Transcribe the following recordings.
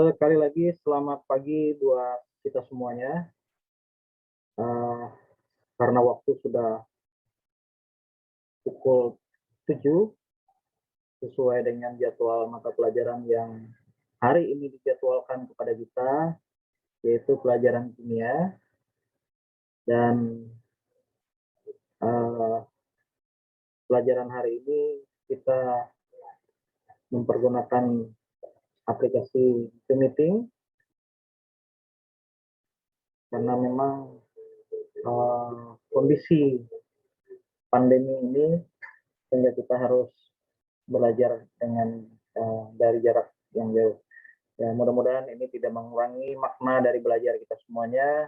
Sekali lagi selamat pagi buat kita semuanya. Eh, karena waktu sudah pukul 7 sesuai dengan jadwal mata pelajaran yang hari ini dijadwalkan kepada kita, yaitu pelajaran kimia. Dan eh, pelajaran hari ini kita mempergunakan aplikasi Zoom Meeting karena memang kondisi pandemi ini sehingga kita harus belajar dengan dari jarak yang jauh. Ya, mudah-mudahan ini tidak mengurangi makna dari belajar kita semuanya,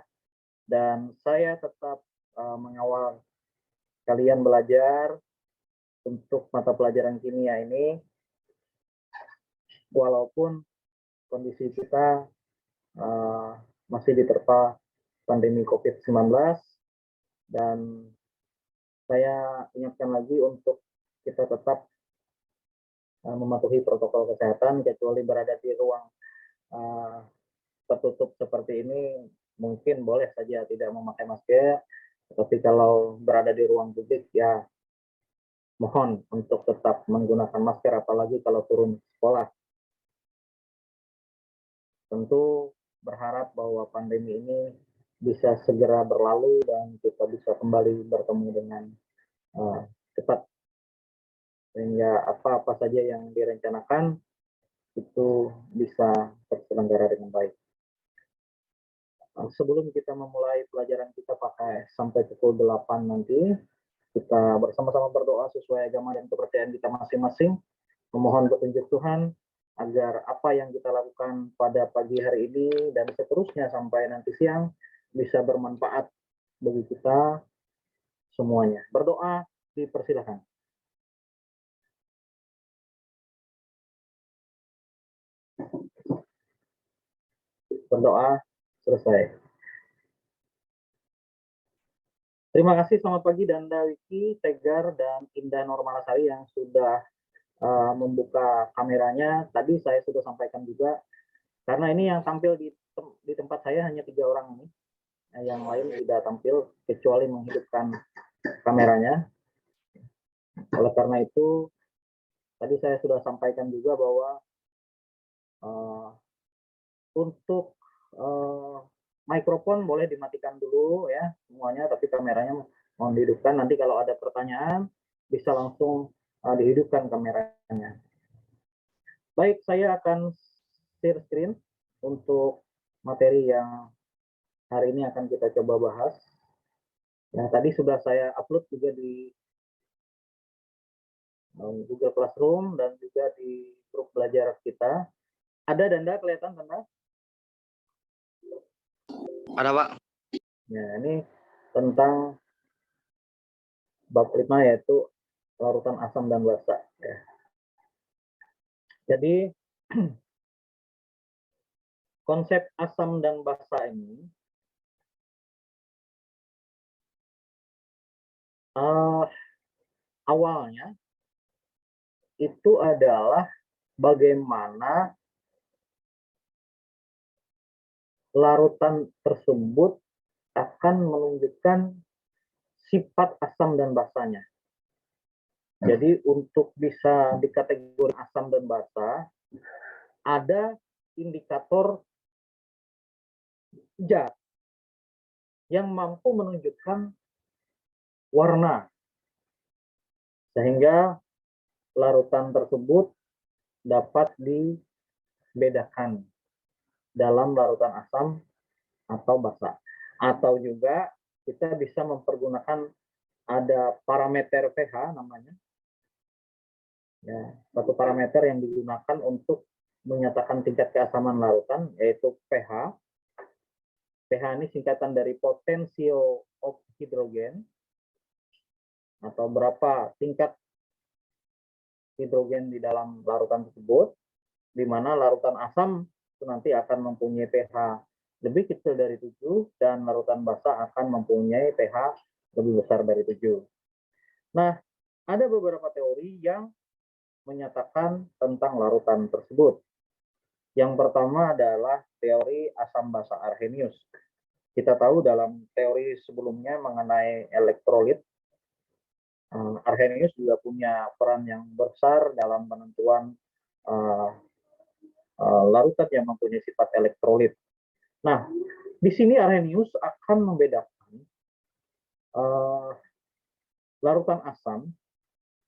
dan saya tetap mengawal kalian belajar untuk mata pelajaran kimia ini, walaupun kondisi kita masih diterpa pandemi COVID-19, dan saya ingatkan lagi untuk kita tetap mematuhi protokol kesehatan, kecuali berada di ruang tertutup seperti ini, mungkin boleh saja tidak memakai masker, tapi kalau berada di ruang publik ya mohon untuk tetap menggunakan masker, apalagi kalau turun sekolah. Tentu berharap bahwa pandemi ini bisa segera berlalu dan kita bisa kembali bertemu dengan cepat, sehingga apa-apa saja yang direncanakan itu bisa terselenggara dengan baik. Sebelum kita memulai pelajaran kita sampai pukul 8 nanti, kita bersama-sama berdoa sesuai agama dan kepercayaan kita masing-masing, memohon petunjuk Tuhan agar apa yang kita lakukan pada pagi hari ini dan seterusnya sampai nanti siang bisa bermanfaat bagi kita semuanya. Berdoa dipersilakan. Berdoa selesai. Terima kasih, selamat pagi Danda Wiki, Tegar, dan Indah Normalasari yang sudah membuka kameranya. Tadi saya sudah sampaikan juga, karena ini yang tampil di tempat saya hanya 3 orang ini, yang lain tidak tampil kecuali menghidupkan kameranya. Oleh karena itu, tadi saya sudah sampaikan juga bahwa untuk mikrofon boleh dimatikan dulu ya semuanya, tapi kameranya mohon dihidupkan. Nanti kalau ada pertanyaan bisa langsung dihidupkan kameranya. Baik, saya akan share screen untuk materi yang hari ini akan kita coba bahas. Ya, tadi sudah saya upload juga di Google Classroom dan juga di grup belajar kita. Ada Danda, kelihatan Danda? Ada, Pak. Ya, ini tentang bab 5, yaitu larutan asam dan basa. Ya. Jadi konsep asam dan basa ini awalnya itu adalah bagaimana larutan tersebut akan menunjukkan sifat asam dan basanya. Jadi untuk bisa dikategori asam dan basa, ada indikator zat yang mampu menunjukkan warna, sehingga larutan tersebut dapat dibedakan dalam larutan asam atau basa. Atau juga kita bisa mempergunakan ada parameter pH namanya. Ya, satu parameter yang digunakan untuk menyatakan tingkat keasaman larutan, yaitu pH. pH ini singkatan dari potential of hydrogen, atau berapa tingkat hidrogen di dalam larutan tersebut, di mana larutan asam itu nanti akan mempunyai pH lebih kecil dari 7, dan larutan basa akan mempunyai pH lebih besar dari 7. Nah, ada beberapa teori yang menyatakan tentang larutan tersebut. Yang pertama adalah teori asam basa Arrhenius. Kita tahu dalam teori sebelumnya mengenai elektrolit, Arrhenius juga punya peran yang besar dalam penentuan larutan yang mempunyai sifat elektrolit. Nah, di sini Arrhenius akan membedakan larutan asam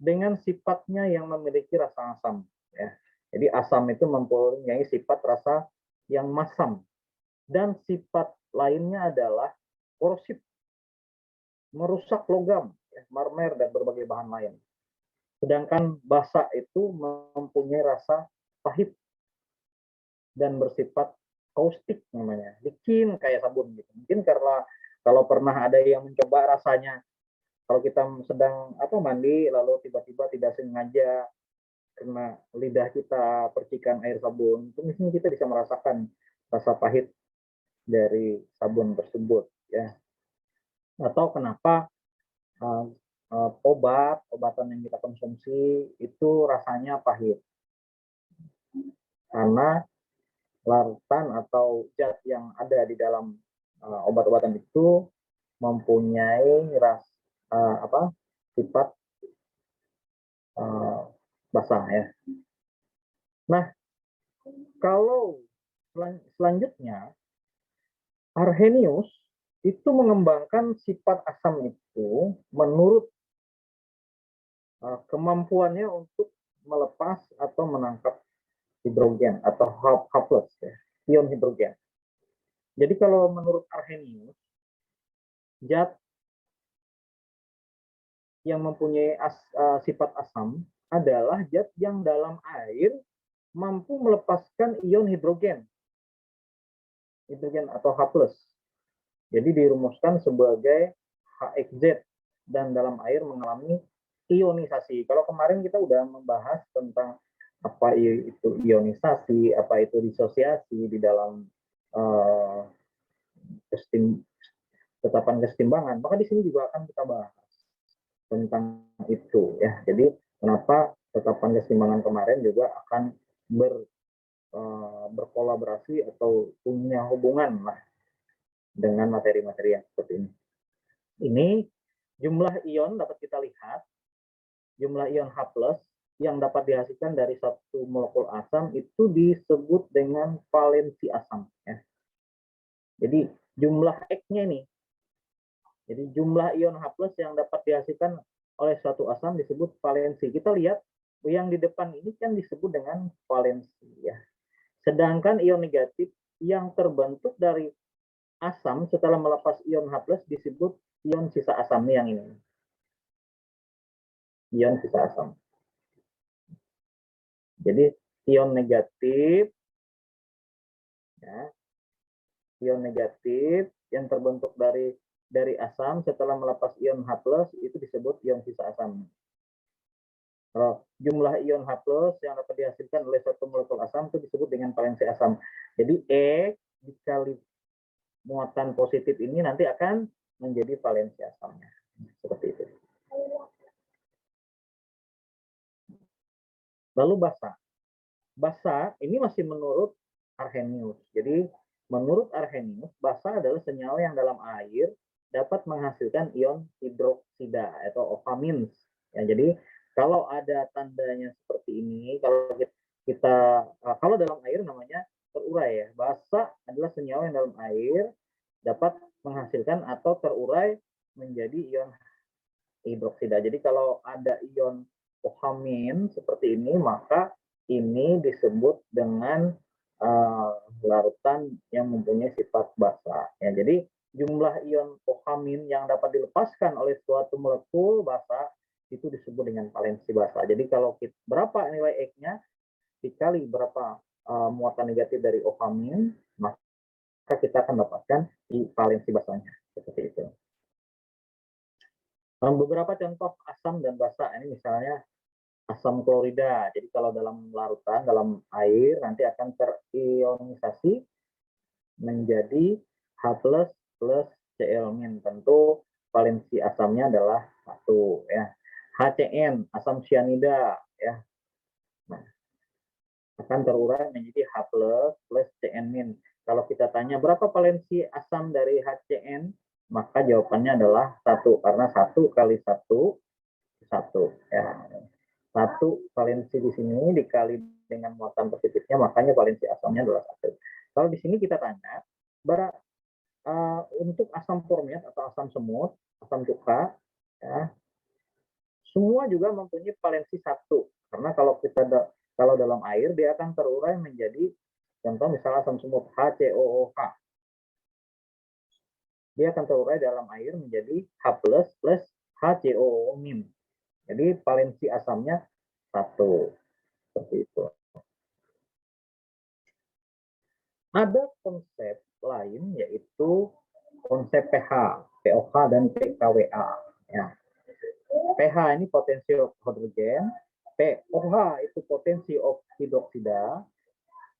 dengan sifatnya yang memiliki rasa asam. Ya. Jadi asam itu mempunyai sifat rasa yang masam, dan sifat lainnya adalah korosif, merusak logam, marmer, dan berbagai bahan lain. Sedangkan basa itu mempunyai rasa pahit dan bersifat kaustik namanya, bikin kayak sabun gitu. Mungkin karena kalau pernah ada yang mencoba rasanya, kalau kita sedang mandi lalu tiba-tiba tidak sengaja kena lidah kita percikan air sabun, itu mungkin kita bisa merasakan rasa pahit dari sabun tersebut, ya. Atau kenapa obatan yang kita konsumsi itu rasanya pahit, karena larutan atau zat yang ada di dalam obat-obatan itu mempunyai sifat basah, ya. Nah, kalau selanjutnya Arrhenius itu mengembangkan sifat asam itu menurut kemampuannya untuk melepas atau menangkap hidrogen atau H+, ya, ion hidrogen. Jadi kalau menurut Arrhenius, zat yang mempunyai sifat asam adalah zat yang dalam air mampu melepaskan ion hidrogen atau H+. Jadi dirumuskan sebagai HXZ, dan dalam air mengalami ionisasi. Kalau kemarin kita udah membahas tentang apa itu ionisasi, apa itu disosiasi di dalam tetapan kesetimbangan, maka di sini juga akan kita bahas tentang itu, ya. Jadi kenapa tetapan kesetimbangan kemarin juga akan berkolaborasi atau punya hubungan lah dengan materi-materi yang seperti ini. Ini jumlah ion dapat kita lihat, jumlah ion H+ yang dapat dihasilkan dari satu molekul asam itu disebut dengan valensi asam, ya. Jadi jumlah X-nya ini. Jadi jumlah ion H+ yang dapat dihasilkan oleh suatu asam disebut valensi. Kita lihat yang di depan ini kan disebut dengan valensi, ya. Sedangkan ion negatif yang terbentuk dari asam setelah melepas ion H+ disebut ion sisa asam, yang ini. Ion sisa asam. Jadi ion negatif, ya, ion negatif yang terbentuk dari asam setelah melepas ion H+ itu disebut ion sisa asam. Kalau jumlah ion H+ yang dapat dihasilkan oleh satu molekul asam itu disebut dengan valensi asam. Jadi E dikali muatan positif ini nanti akan menjadi valensi asamnya. Seperti itu. Lalu basa. Basa ini masih menurut Arrhenius. Jadi menurut Arrhenius, basa adalah senyawa yang dalam air dapat menghasilkan ion hidroksida atau OH-. Ya, jadi kalau ada tandanya seperti ini, kalau dalam air namanya terurai, ya. Basa adalah senyawa yang dalam air dapat menghasilkan atau terurai menjadi ion hidroksida. Jadi kalau ada ion OH- seperti ini, maka ini disebut dengan larutan yang mempunyai sifat basa. Ya, jadi jumlah ion OH- yang dapat dilepaskan oleh suatu molekul basa itu disebut dengan valensi basa. Jadi kalau berapa nilai X-nya dikali berapa muatan negatif dari OH-, maka kita akan dapatkan valensi basanya. Seperti itu. Beberapa contoh asam dan basa ini misalnya asam klorida. Jadi kalau dalam larutan, dalam air nanti akan terionisasi menjadi H+ plus Cl-. Tentu valensi asamnya adalah 1, ya. HCN, asam cyanida, ya. Nah, akan terurai menjadi H plus CN-. Kalau kita tanya berapa valensi asam dari HCN, maka jawabannya adalah 1, karena 1 kali 1, 1. Ya. 1 valensi di sini dikali dengan muatan positifnya, makanya valensi asamnya adalah 1. Kalau di sini kita tanya, untuk asam formiat atau asam semut, asam cuka, ya, semua juga mempunyai valensi 1. Karena kalau dalam air dia akan terurai menjadi, contoh misalnya asam semut HCOOH. Dia akan terurai dalam air menjadi H plus HCOO-. Jadi valensi asamnya 1. Seperti itu. Ada konsep lain yaitu konsep pH, POH dan PKWA. Ya. pH ini potensi hidrogen, POH itu potensi oksidoksida,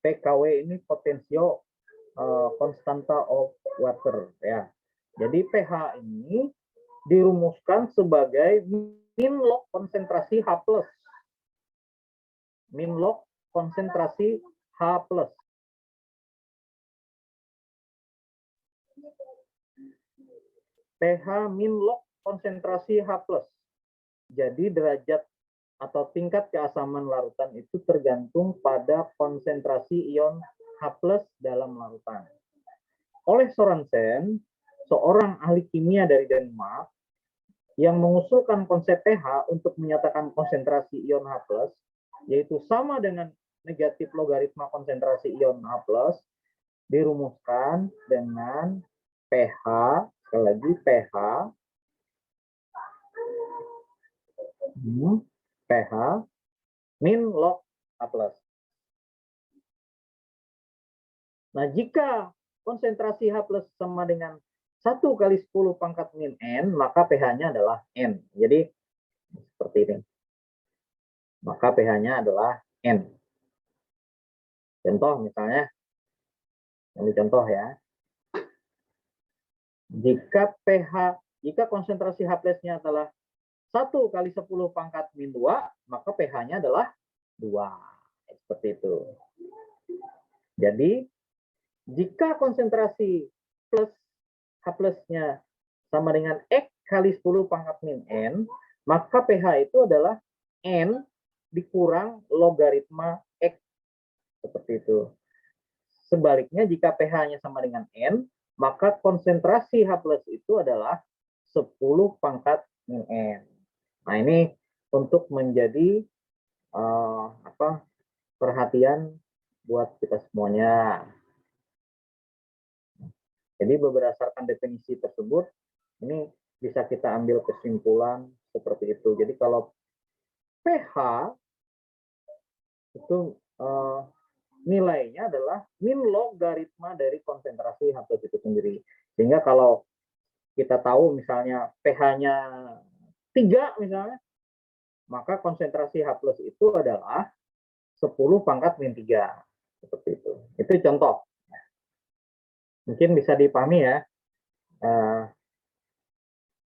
PKW ini potensi konstanta of water. Ya. Jadi pH ini dirumuskan sebagai min log konsentrasi H+. Min log konsentrasi H+. pH min log konsentrasi H+. Jadi derajat atau tingkat keasaman larutan itu tergantung pada konsentrasi ion H+ dalam larutan. Oleh Sorensen, seorang ahli kimia dari Denmark, yang mengusulkan konsep pH untuk menyatakan konsentrasi ion H+, yaitu sama dengan negatif logaritma konsentrasi ion H+, dirumuskan dengan pH, sekali lagi pH, pH min log H+. Nah, jika konsentrasi H+ sama dengan 1 kali 10 pangkat min N, maka pH-nya adalah N. Jadi, seperti ini. Maka pH-nya adalah N. Contoh misalnya, ini contoh ya. Jika konsentrasi H+-nya adalah 1 kali 10 pangkat min 2, maka pH-nya adalah 2. Seperti itu. Jadi, jika konsentrasi H+-nya sama dengan X kali 10 pangkat min N, maka pH itu adalah N dikurang logaritma X. Seperti itu. Sebaliknya, jika pH-nya sama dengan N, maka konsentrasi H+ itu adalah 10 pangkat min N. Nah, ini untuk menjadi perhatian buat kita semuanya. Jadi berdasarkan definisi tersebut, ini bisa kita ambil kesimpulan seperti itu. Jadi kalau pH itu nilainya adalah min logaritma dari konsentrasi H+ itu sendiri. Sehingga kalau kita tahu misalnya pH-nya 3 misalnya, maka konsentrasi H+ itu adalah 10 pangkat min 3. Seperti itu. Itu contoh. Mungkin bisa dipahami ya.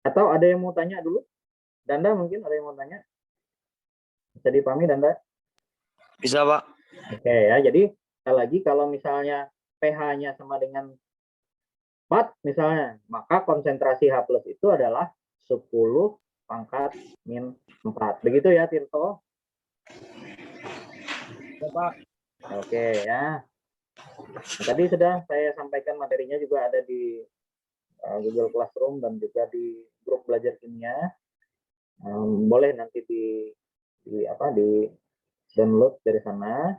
Atau ada yang mau tanya dulu? Danda mungkin ada yang mau tanya? Bisa dipahami Danda? Bisa, Pak. Oke ya, jadi sekali lagi kalau misalnya pH-nya sama dengan 4 misalnya, maka konsentrasi H+ itu adalah 10 pangkat min 4. Begitu ya, Tirto? Ya, Pak. Oke ya. Nah, tadi sudah saya sampaikan materinya juga ada di Google Classroom dan juga di grup belajar kimia. Boleh nanti di download dari sana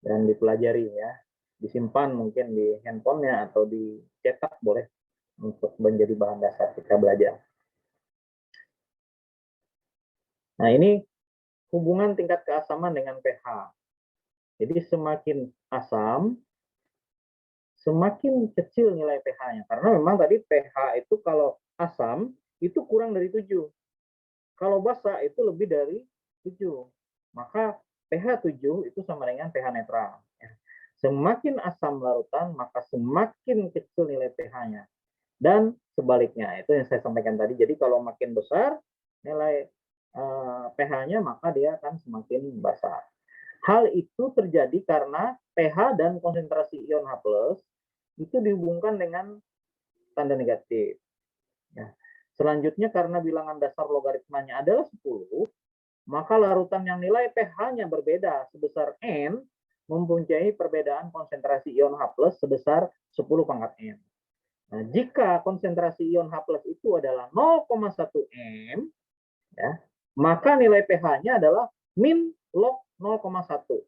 dan dipelajari ya. Disimpan mungkin di handphonenya atau dicetak boleh untuk menjadi bahan dasar kita belajar. Nah, ini hubungan tingkat keasaman dengan pH. Jadi semakin asam, semakin kecil nilai pH-nya. Karena memang tadi pH itu kalau asam itu kurang dari 7. Kalau basa itu lebih dari 7. Maka pH 7 itu sama dengan pH netral. Semakin asam larutan, maka semakin kecil nilai pH-nya. Dan sebaliknya, itu yang saya sampaikan tadi. Jadi kalau makin besar nilai pH-nya, maka dia akan semakin basah. Hal itu terjadi karena pH dan konsentrasi ion H+ itu dihubungkan dengan tanda negatif. Ya. Selanjutnya karena bilangan dasar logaritmanya adalah 10, maka larutan yang nilai pH-nya berbeda sebesar N mempunyai perbedaan konsentrasi ion H+ sebesar 10 pangkat N. Nah, jika konsentrasi ion H+ itu adalah 0,1 M, ya, maka nilai pH-nya adalah min log 0,1.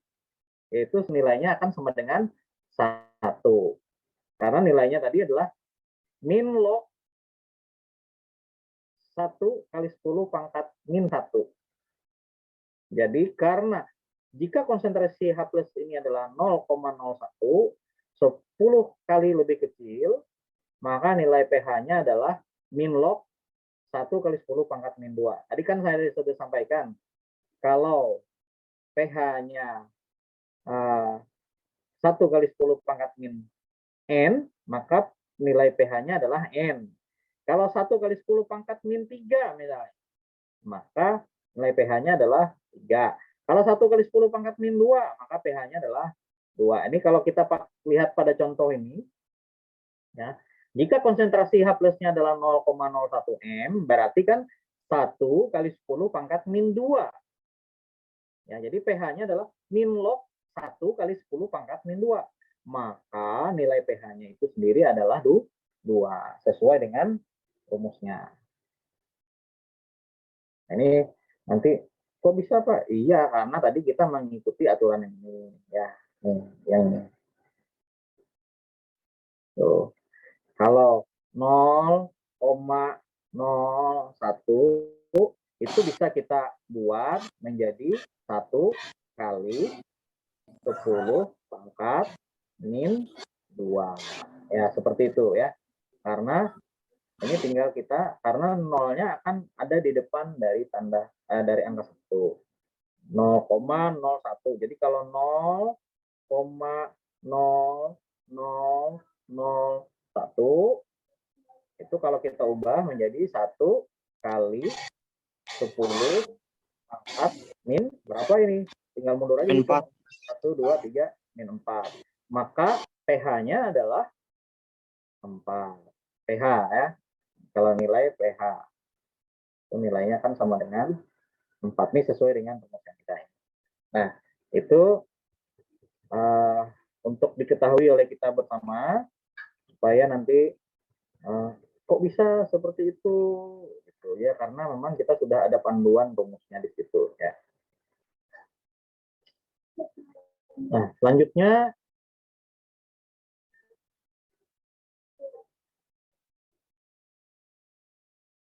Yaitu nilainya akan sama dengan 1. Karena nilainya tadi adalah min log 1 kali 10 pangkat min 1. Jadi karena jika konsentrasi H+ ini adalah 0,01, 10 kali lebih kecil, maka nilai pH-nya adalah min log 1 kali 10 pangkat min 2. Tadi kan saya sudah sampaikan, kalau pH-nya 1 kali 10 pangkat min N, maka nilai pH-nya adalah N. Kalau 1 kali 10 pangkat min 3 misalnya, maka nilai pH-nya adalah 3. Kalau 1 kali 10 pangkat min 2, maka pH-nya adalah 2. Ini kalau kita lihat pada contoh ini, ya, jika konsentrasi H+-nya adalah 0,01 M, berarti kan 1 kali 10 pangkat min 2. Ya, jadi pH-nya adalah min log 1 kali 10 pangkat min 2. Maka nilai pH-nya itu sendiri adalah 2, sesuai dengan rumusnya. Ini nanti kok bisa Pak? Iya, karena tadi kita mengikuti aturan ini, ya, yang ini. Tuh. Kalau 0,01 itu bisa kita buat menjadi 1 kali 10 pangkat min 2. Ya, seperti itu ya. Karena ini tinggal kita, karena nolnya akan ada di depan dari tanda dari angka 1. 0,01. Jadi kalau 0,0001 itu kalau kita ubah menjadi 1 kali 10 pangkat min berapa ini? Tinggal mundur aja. 4. 1, 2, 3, min 4. Maka pH-nya adalah 4. pH ya. Kalau nilai pH. Itu nilainya kan sama dengan 4 nih, sesuai dengan rumus yang kita ini. Nah, itu untuk diketahui oleh kita bersama, supaya nanti kok bisa seperti itu gitu ya, karena memang kita sudah ada panduan rumusnya di situ ya. Nah, selanjutnya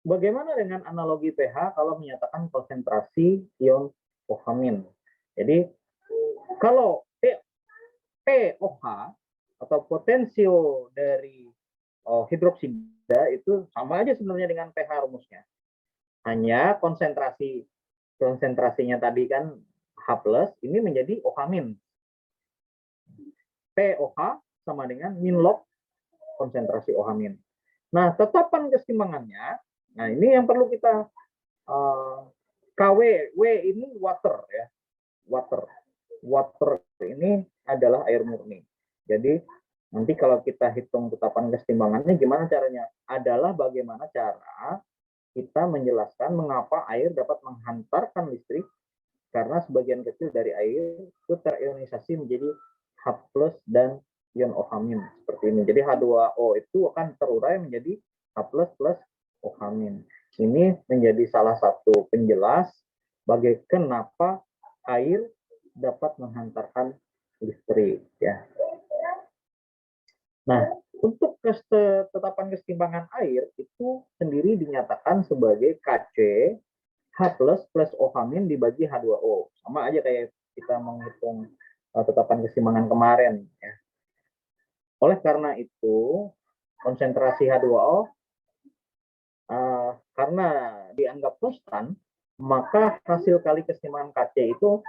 bagaimana dengan analogi pH kalau menyatakan konsentrasi ion OH-. Jadi kalau POH atau potensio dari hidroksida itu sama aja sebenarnya dengan pH rumusnya. Hanya konsentrasinya tadi kan H+, ini menjadi OH-. POH sama dengan min log konsentrasi OH-. Nah, tetapan keseimbangannya, nah ini yang perlu kita KW, W ini water ya. Water ini adalah air murni. Jadi nanti kalau kita hitung tetapan keseimbangannya gimana caranya? Adalah bagaimana cara kita menjelaskan mengapa air dapat menghantarkan listrik, karena sebagian kecil dari air itu terionisasi menjadi H+ dan ion OH- seperti ini. Jadi H2O itu akan terurai menjadi H+ plus OH-. Ini menjadi salah satu penjelas bagi kenapa air dapat menghantarkan listrik ya. Nah, untuk tetapan keseimbangan air itu sendiri dinyatakan sebagai Kc H+ plus OH- dibagi H2O. Sama aja kayak kita menghitung tetapan keseimbangan kemarin ya. Oleh karena itu, konsentrasi H2O karena dianggap konstan, maka hasil kali keseimbangan Kc itu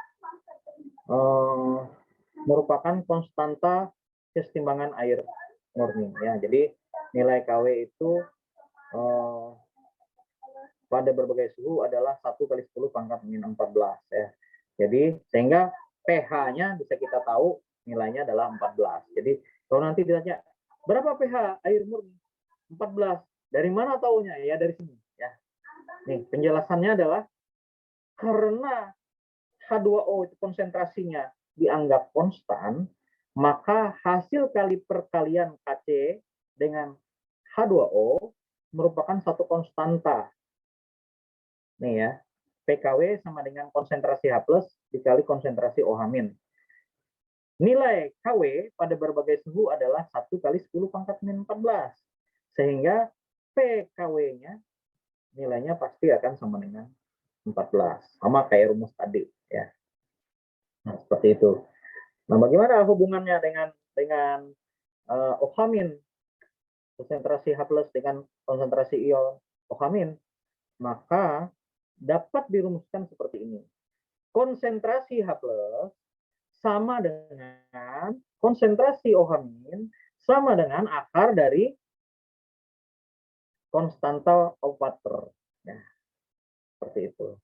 merupakan konstanta keseimbangan air murni ya. Jadi nilai Kw itu pada berbagai suhu adalah 1 kali 10 pangkat min 14 ya. Jadi sehingga pH-nya bisa kita tahu nilainya adalah 14. Jadi kalau nanti ditanya, berapa pH air murni? 14. Dari mana taunya? Ya dari sini. Ya. Nih, penjelasannya adalah karena H2O itu konsentrasinya dianggap konstan, maka hasil kali perkalian Kc dengan H2O merupakan satu konstanta. Nih ya, PKW sama dengan konsentrasi H plus dikali konsentrasi OH-. Nilai KW pada berbagai suhu adalah 1 kali 10 pangkat min 14. Sehingga PKW-nya nilainya pasti akan sama dengan 14. Sama kayak rumus tadi. Ya. Nah, seperti itu. Nah, bagaimana hubungannya dengan OH-, konsentrasi H plus dengan konsentrasi ion OH-? Maka dapat dirumuskan seperti ini. Konsentrasi H plus sama dengan konsentrasi OH- sama dengan akar dari konstanta of water. Nah, seperti itu.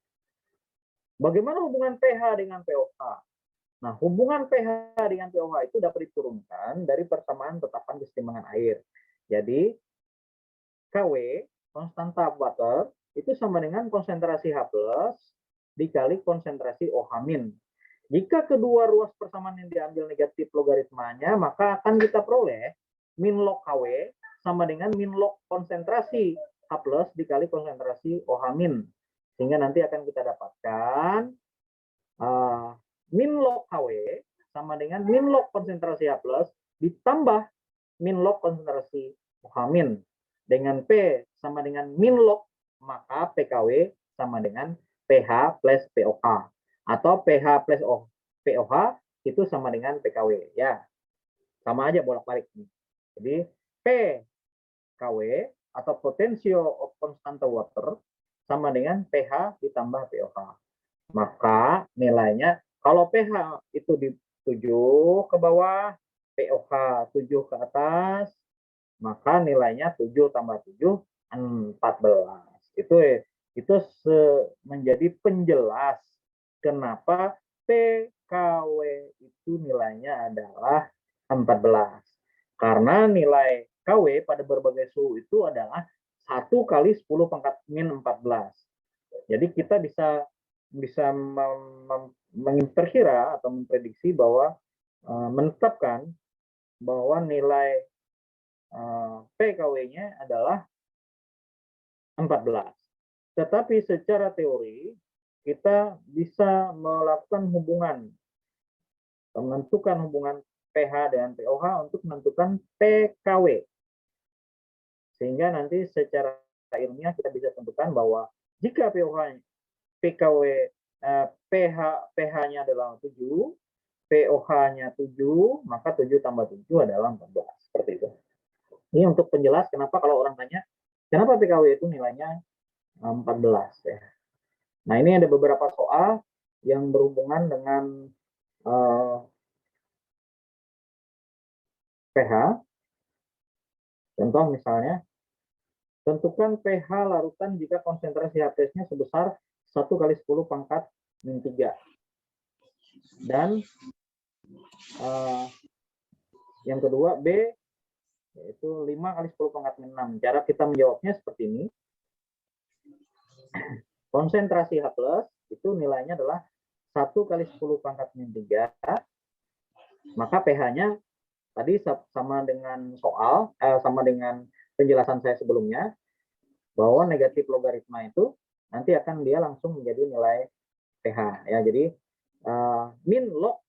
Bagaimana hubungan pH dengan pOH? Nah, hubungan pH dengan pOH itu dapat diturunkan dari persamaan tetapan keseimbangan air. Jadi, KW, konstanta of water, itu sama dengan konsentrasi H plus dikali konsentrasi OH-. Jika kedua ruas persamaan yang diambil negatif logaritmanya, maka akan kita peroleh min log KW sama dengan min log konsentrasi H plus dikali konsentrasi OH-. Sehingga nanti akan kita dapatkan min log KW sama dengan min log konsentrasi H plus ditambah min log konsentrasi OH-. Dengan P sama dengan min log, maka PKW sama dengan pH plus pOH. Atau pH plus pOH itu sama dengan PKW. Ya, sama aja bolak-balik. Jadi PKW atau potential of constant water sama dengan pH ditambah pOH. Maka nilainya kalau pH itu di 7 ke bawah, pOH 7 ke atas, maka nilainya 7 tambah 7, 14. Itu menjadi penjelas kenapa PKW itu nilainya adalah 14. Karena nilai KW pada berbagai suhu itu adalah 1 kali 10 pangkat min 14. Jadi kita bisa memperkira atau memprediksi bahwa menetapkan bahwa nilai PKW-nya adalah 14. Tetapi secara teori kita bisa melakukan hubungan, menentukan hubungan pH dan pOH untuk menentukan PKW. Sehingga nanti secara ilmiah kita bisa tentukan bahwa jika PKW pH-nya adalah 7, pOH-nya 7, maka 7 tambah 7 adalah 14. Seperti itu. Ini untuk penjelas kenapa kalau orang tanya, kenapa PKW itu nilainya 14 ya. Nah, ini ada beberapa soal yang berhubungan dengan pH. Contoh misalnya, tentukan pH larutan jika konsentrasi H+-nya sebesar 1 kali 10 pangkat min 3. Dan yang kedua B, yaitu 5 kali 10 pangkat min 6. Cara kita menjawabnya seperti ini. Konsentrasi H+, itu nilainya adalah 1 kali 10 pangkat min 3. Maka pH-nya tadi sama dengan sama dengan penjelasan saya sebelumnya, bahwa negatif logaritma itu nanti akan dia langsung menjadi nilai pH. Ya, jadi min log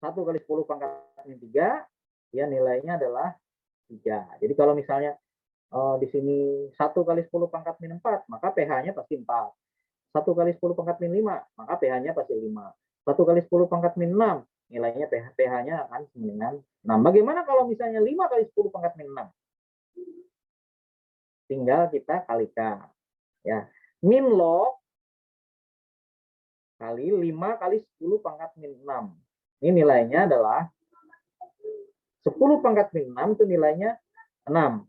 1 kali 10 pangkat min 3, ya nilainya adalah 3. Jadi kalau misalnya di sini 1 kali 10 pangkat min 4, maka pH-nya pasti 4. 1 kali 10 pangkat min 5, maka pH-nya pasti 5. 1 kali 10 pangkat min 6, nilainya pH-nya akan sama dengan 6. Bagaimana kalau misalnya 5 kali 10 pangkat min 6? Tinggal kita kalikan. Ya. Min log kali 5 kali 10 pangkat min 6. Ini nilainya adalah 10 pangkat min 6 itu nilainya 6.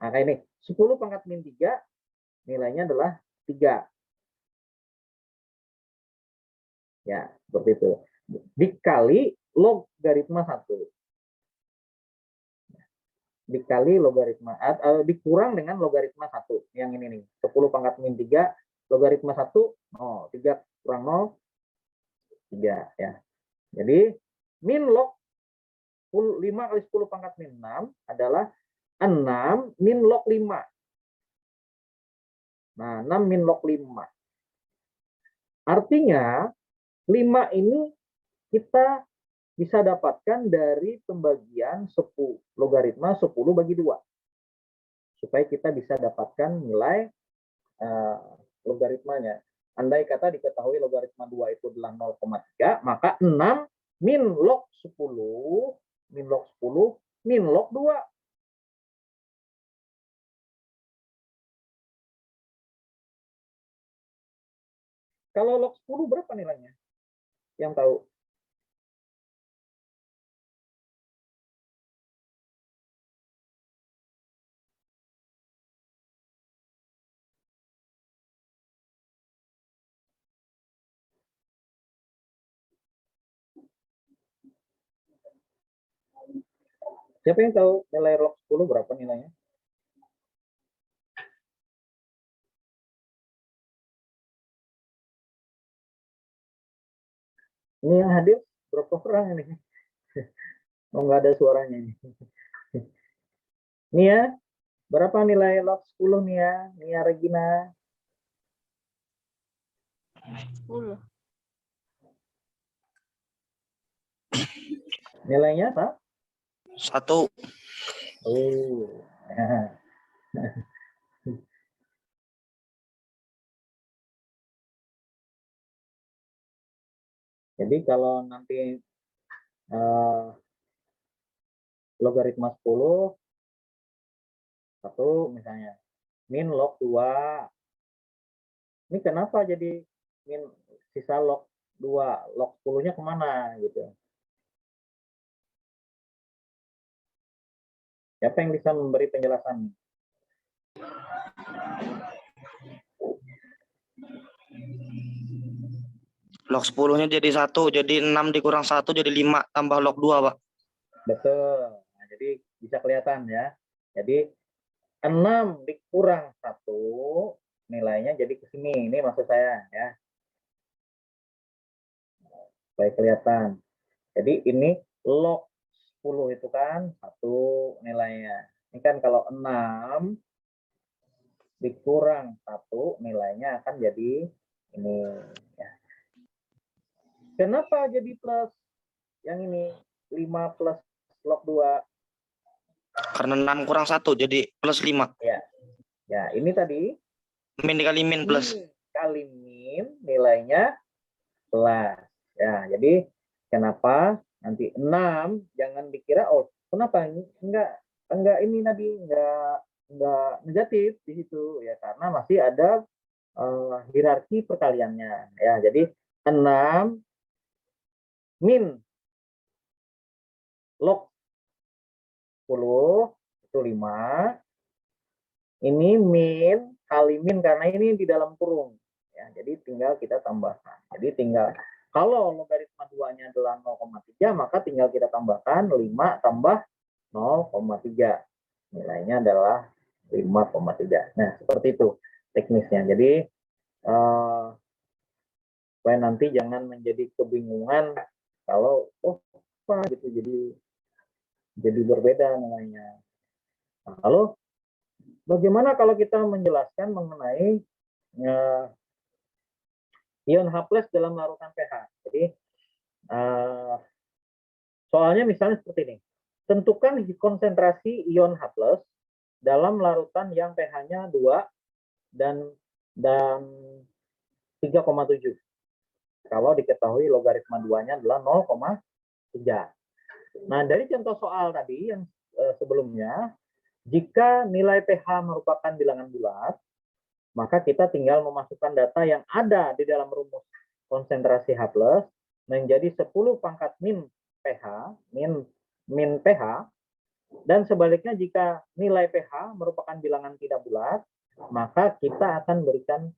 Maka ini 10 pangkat min 3 nilainya adalah 3. Ya, seperti itu. dikali logaritma 1. Dikali logaritma, dikurang dengan logaritma 1. Yang ini nih, 10 pangkat min 3, logaritma 1, 0. 3 kurang 0, 3. Ya. Jadi, min log 5 kali 10 pangkat min 6 adalah 6 min log 5. Nah, 6 min log 5. Artinya, 5 ini kita bisa dapatkan dari pembagian 10, logaritma 10 bagi 2. Supaya kita bisa dapatkan nilai logaritmanya. Andai kata diketahui logaritma 2 itu adalah 0,3, maka 6 min log 10, min log 10, min log 2. Kalau log 10 berapa nilainya? Yang tahu? Siapa yang tahu nilai log 10 berapa nilainya? Ini yang hadir berapa orang ini? Oh, nggak ada suaranya ini. Nih ya, berapa nilai log 10 nih ya? Nia Regina. 10. Nilainya apa? 1. Oh. Jadi kalau nanti logaritma 10, 1 misalnya, min log 2. Ini kenapa jadi min sisa log 2? Log 10-nya kemana gitu? Siapa yang bisa memberi penjelasan? Log 10-nya jadi 1, jadi 6 dikurang 1 jadi 5 tambah log 2, Pak. Betul. Nah, jadi bisa kelihatan ya. Jadi 6 dikurang 1 nilainya jadi ke sini. Ini maksud saya ya. Supaya kelihatan. Jadi ini log 10 itu kan 1 nilainya. Ini kan kalau 6 dikurang 1 nilainya akan jadi ini ya. Kenapa jadi plus yang ini 5 plus log 2? Karena 6 kurang 1 jadi plus 5. Ya. Ya, ini tadi Min dikali min plus. min kali min nilainya plus. Ya, jadi kenapa nanti 6 jangan dikira oh, kenapa enggak ini tadi enggak negatif di situ ya karena masih ada hierarki perkaliannya ya. Jadi 6 min log 10 itu 5. Ini min kali min karena ini di dalam kurung. Ya, jadi tinggal kita tambahkan. Jadi tinggal kalau logaritma 2-nya adalah 0,3 maka tinggal kita tambahkan 5 tambah 0,3. Nilainya adalah 5,3. Nah, seperti itu teknisnya. Jadi supaya nanti jangan menjadi kebingungan kalau apa gitu jadi berbeda nilainya. Nah, lalu bagaimana kalau kita menjelaskan mengenai ion H+ dalam larutan pH? Jadi soalnya misalnya seperti ini. Tentukan konsentrasi ion H+ dalam larutan yang pH-nya 2 dan 3,7. Kalau diketahui logaritma 2-nya adalah 0,3. Nah, dari contoh soal tadi yang sebelumnya, jika nilai pH merupakan bilangan bulat, maka kita tinggal memasukkan data yang ada di dalam rumus konsentrasi H+ menjadi 10 pangkat min pH, min pH, dan sebaliknya jika nilai pH merupakan bilangan tidak bulat, maka kita akan berikan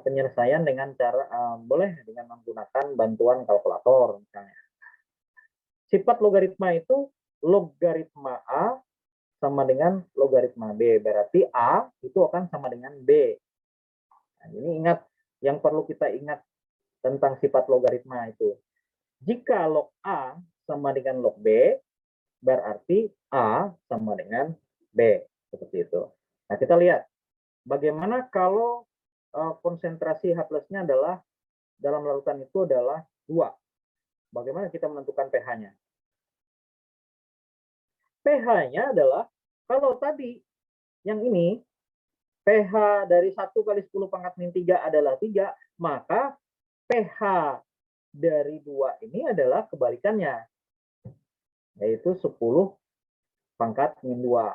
penyelesaian dengan cara boleh dengan menggunakan bantuan kalkulator misalnya. Sifat logaritma itu logaritma A sama dengan logaritma B. Berarti A itu akan sama dengan B. Nah, ini ingat, yang perlu kita ingat tentang sifat logaritma itu. Jika log A sama dengan log B, berarti A sama dengan B. Seperti itu. Nah, kita lihat bagaimana kalau konsentrasi H plusnya adalah dalam larutan itu adalah 2. Bagaimana kita menentukan pH-nya? pH-nya adalah, kalau tadi yang ini pH dari 1 kali 10 pangkat min 3 adalah 3, maka pH dari 2 ini adalah kebalikannya, yaitu 10 pangkat min 2.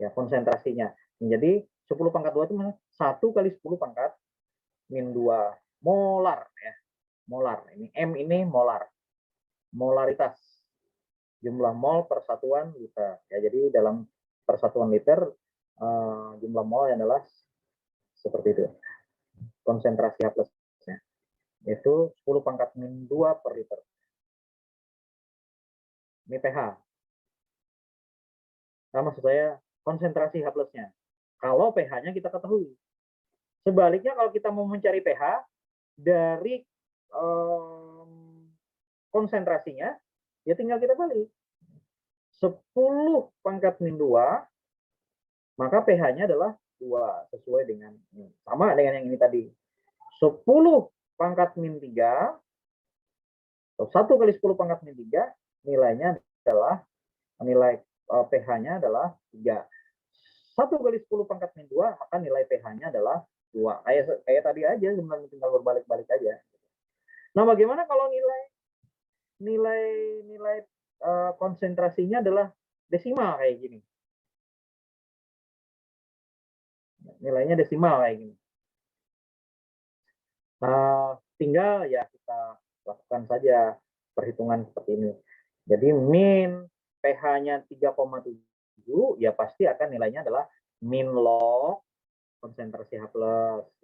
Ya, konsentrasinya. Jadi 10 pangkat 2 itu 1 kali 10 pangkat min 2 molar ya. Molar. Ini M ini molar. Molaritas. Jumlah mol per satuan liter. Ya, jadi dalam persatuan liter jumlah mol adalah seperti itu. Konsentrasi H plusnya. Yaitu 10 pangkat min 2 per liter. Ini pH. Nah, maksud saya konsentrasi H plusnya. Kalau pH-nya kita ketahui. Sebaliknya kalau kita mau mencari pH dari konsentrasinya, ya tinggal kita balik. 10 pangkat min 2, maka pH-nya adalah 2, sesuai dengan ini. Sama dengan yang ini tadi. 10 pangkat min 3, atau 1 kali 10 pangkat min 3, nilainya adalah, nilai pH-nya adalah 3. 1 kali 10 pangkat min 2, maka nilai pH-nya adalah 2. Kayak tadi aja, tinggal berbalik-balik aja. Nah, bagaimana kalau nilai konsentrasinya adalah desimal kayak gini? Nilainya desimal kayak gini. Tinggal ya kita lakukan saja perhitungan seperti ini. Jadi min pH-nya 3,7, ya pasti akan nilainya adalah min log konsentrasi H+,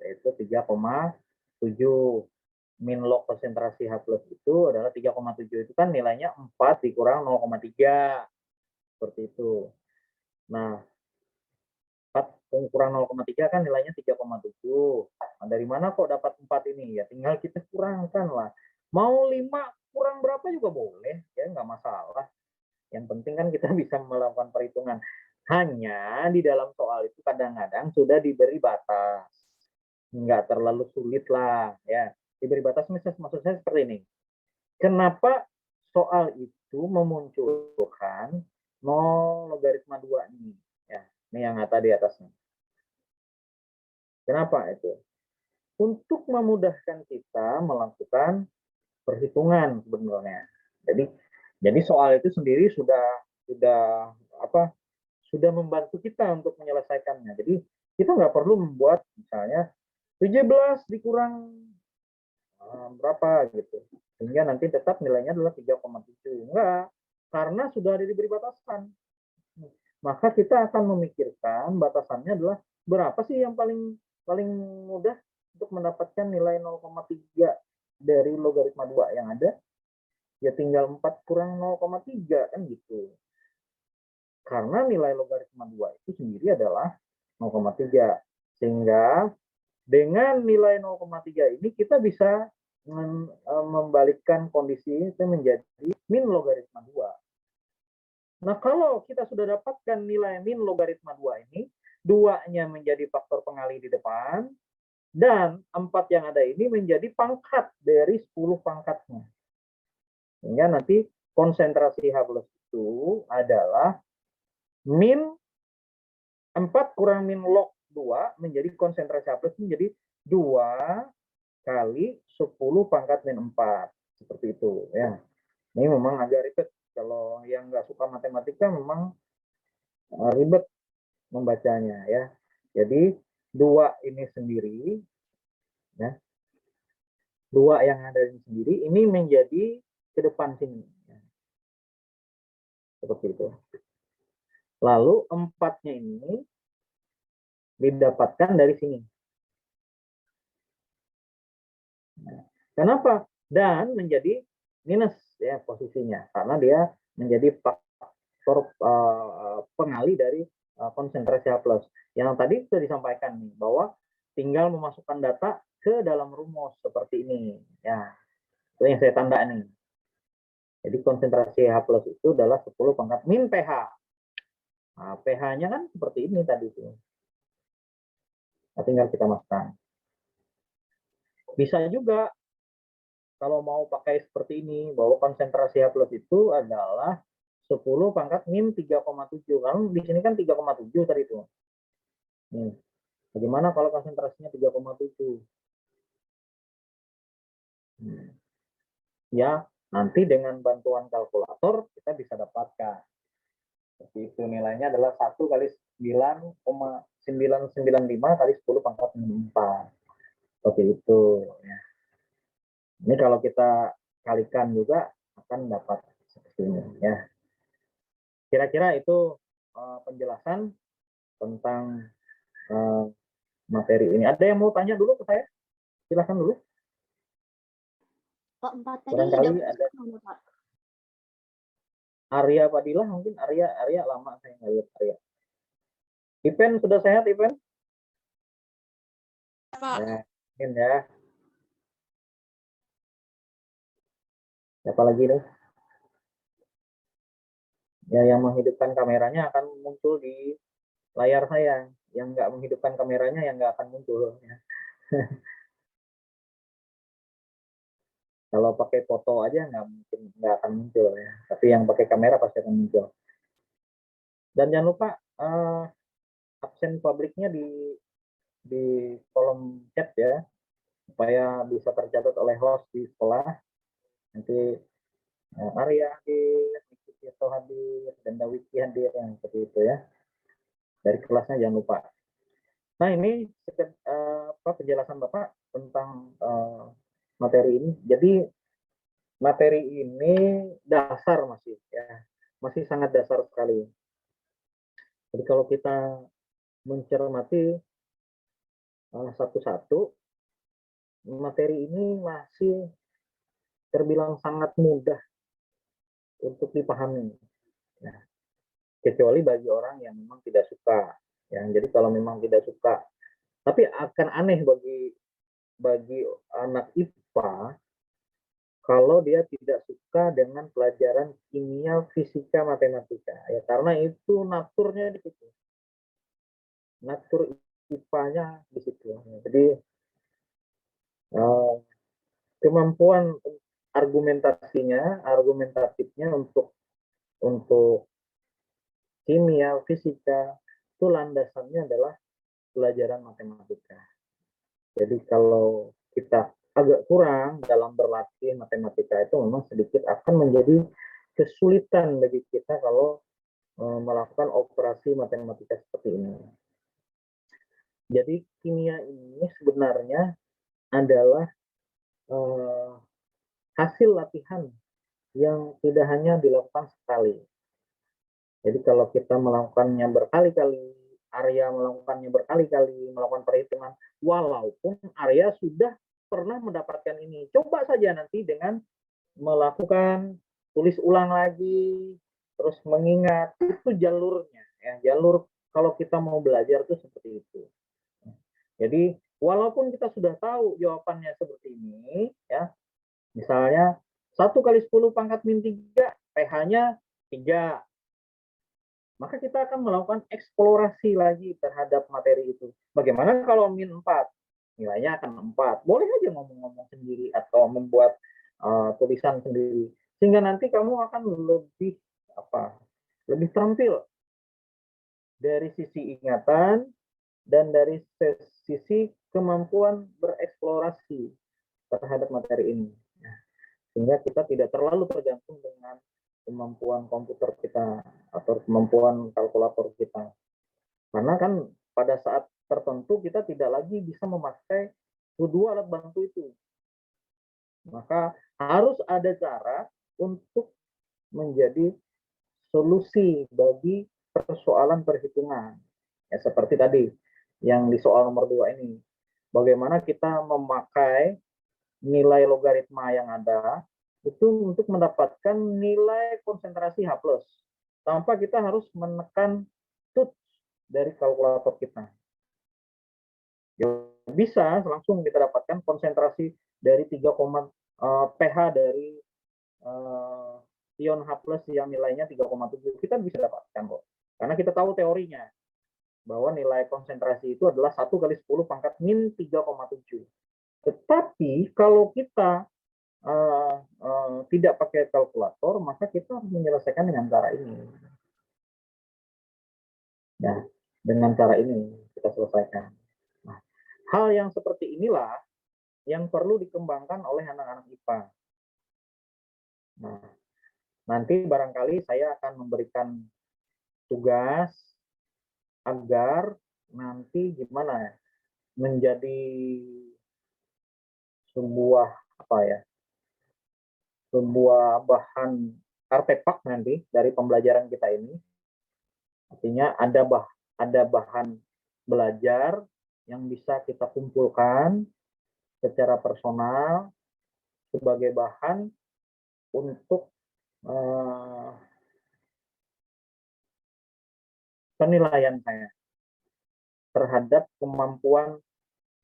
yaitu 3,7. Min log konsentrasi H+ itu adalah 3,7, itu kan nilainya 4 dikurang 0,3. Seperti itu. Nah, 4 kurang 0,3 kan nilainya 3,7. Nah, dari mana kok dapat 4 ini? Ya tinggal kita kurangkan lah. Mau 5 kurang berapa juga boleh, ya nggak masalah. Yang penting kan kita bisa melakukan perhitungan. Hanya di dalam soal itu kadang-kadang sudah diberi batas. Nggak terlalu sulit lah, ya. Diberi batas, maksud saya seperti ini. Kenapa soal itu memunculkan logaritma 2 ini? Ya, ini yang tadi atasnya. Kenapa itu? Untuk memudahkan kita melakukan perhitungan sebenarnya. Jadi soal itu sendiri sudah membantu kita untuk menyelesaikannya. Jadi kita nggak perlu membuat misalnya 17 dikurang berapa gitu, sehingga nanti tetap nilainya adalah 3,7. Enggak, karena sudah ada diberi batasan. Maka kita akan memikirkan batasannya adalah berapa sih yang paling mudah untuk mendapatkan nilai 0,3 dari logaritma 2 yang ada. Ya tinggal 4 kurang 0,3 kan gitu. Karena nilai logaritma 2 itu sendiri adalah 0,3. Sehingga dengan nilai 0,3 ini kita bisa membalikkan kondisi itu menjadi min logaritma 2. Nah, kalau kita sudah dapatkan nilai min logaritma 2 ini, 2-nya menjadi faktor pengalih di depan, dan 4 yang ada ini menjadi pangkat dari 10 pangkatnya. Sehingga nanti konsentrasi H+ itu adalah min 4 kurang min log 2 menjadi konsentrasi H+ menjadi 2 kali 10 pangkat min 4. Seperti itu ya. Ini memang agak ribet. Kalau yang nggak suka matematika memang ribet membacanya ya. Jadi 2 ini sendiri ya. 2 yang ada ini sendiri ini menjadi ke depan sini. Ya. Seperti itu. Lalu 4-nya ini didapatkan dari sini. Kenapa? Dan menjadi minus ya posisinya karena dia menjadi faktor pengalih dari konsentrasi H+. Yang tadi sudah disampaikan nih bahwa tinggal memasukkan data ke dalam rumus seperti ini ya. Itu yang saya tanda nih. Jadi konsentrasi H+ itu adalah 10 pangkat min pH. Nah, pH-nya kan seperti ini tadi tuh. Nah, tinggal kita masukkan. Bisa juga kalau mau pakai seperti ini, bahwa konsentrasi H+ itu adalah 10 pangkat min 3,7. Karena di sini kan 3,7 tadi itu. Nih, bagaimana kalau konsentrasinya 3,7? Ya, nanti dengan bantuan kalkulator kita bisa dapatkan. Seperti itu nilainya adalah 1 kali 9,995 kali 10 pangkat min 4. Seperti itu. Ya. Ini kalau kita kalikan juga akan dapat seperti ini. Ya. Kira-kira itu penjelasan tentang materi ini. Ada yang mau tanya dulu ke saya? Silakan dulu. Pak 4 tadi Barangkali ada mana, Pak? Arya Fadilah mungkin Arya lama saya nggak lihat Arya. Ipen sudah sehat Ipen? Pak. Ya, mungkin ya. Siapa lagi nih? Ya, yang menghidupkan kameranya akan muncul di layar saya. Yang nggak menghidupkan kameranya yang nggak akan muncul. Ya. Kalau pakai foto aja nggak akan muncul ya. Tapi yang pakai kamera pasti akan muncul. Dan jangan lupa absen publiknya di kolom chat ya, supaya bisa tercatat oleh host di sekolah. Nanti Arya hadir, Niki Tirto hadir, dan Dawiki hadir yang seperti itu ya. Dari kelasnya jangan lupa. Nah ini penjelasan Bapak tentang materi ini. Jadi materi ini dasar masih ya, masih sangat dasar sekali. Jadi kalau kita mencermati satu-satu, materi ini masih terbilang sangat mudah untuk dipahami. Ya. Kecuali bagi orang yang memang tidak suka. Ya. Jadi kalau memang tidak suka, tapi akan aneh bagi anak IPA kalau dia tidak suka dengan pelajaran kimia, fisika, matematika. Ya karena itu naturnya di situ. Natur IPA-nya di situ. Jadi kemampuan argumentatifnya untuk kimia, fisika itu landasannya adalah pelajaran matematika. Jadi kalau kita agak kurang dalam berlatih matematika itu memang sedikit akan menjadi kesulitan bagi kita kalau melakukan operasi matematika seperti ini. Jadi kimia ini sebenarnya adalah hasil latihan yang tidak hanya dilakukan sekali. Jadi kalau kita melakukannya berkali-kali, Arya melakukannya berkali-kali, melakukan perhitungan, walaupun Arya sudah pernah mendapatkan ini. Coba saja nanti dengan melakukan tulis ulang lagi, terus mengingat, itu jalurnya. Ya, jalur kalau kita mau belajar itu seperti itu. Jadi walaupun kita sudah tahu jawabannya seperti ini, ya misalnya 1 kali 10 pangkat min 3, pH-nya 3. Maka kita akan melakukan eksplorasi lagi terhadap materi itu. Bagaimana kalau min 4? Nilainya akan 4. Boleh aja ngomong-ngomong sendiri atau membuat tulisan sendiri. Sehingga nanti kamu akan lebih terampil dari sisi ingatan dan dari sisi kemampuan bereksplorasi terhadap materi ini. Sehingga kita tidak terlalu tergantung dengan kemampuan komputer kita atau kemampuan kalkulator kita. Karena kan pada saat tertentu kita tidak lagi bisa memakai kedua alat bantu itu. Maka harus ada cara untuk menjadi solusi bagi persoalan perhitungan. Ya, seperti tadi yang di soal nomor 2 ini. Bagaimana kita memakai nilai logaritma yang ada itu untuk mendapatkan nilai konsentrasi H+. Tanpa kita harus menekan touch dari kalkulator kita. Ya, bisa langsung kita dapatkan konsentrasi dari 3, pH dari ion H+ yang nilainya 3,7. Kita bisa dapatkan kok. Karena kita tahu teorinya bahwa nilai konsentrasi itu adalah 1 kali 10 pangkat min 3,7. Tetapi kalau kita tidak pakai kalkulator, maka kita harus menyelesaikan dengan cara ini. Nah, dengan cara ini kita selesaikan. Nah, hal yang seperti inilah yang perlu dikembangkan oleh anak-anak IPA. Nah, nanti barangkali saya akan memberikan tugas agar nanti gimana ya, menjadi sebuah apa ya, sebuah bahan artefak nanti dari pembelajaran kita ini. Artinya ada bahan belajar yang bisa kita kumpulkan secara personal sebagai bahan untuk penilaian saya terhadap kemampuan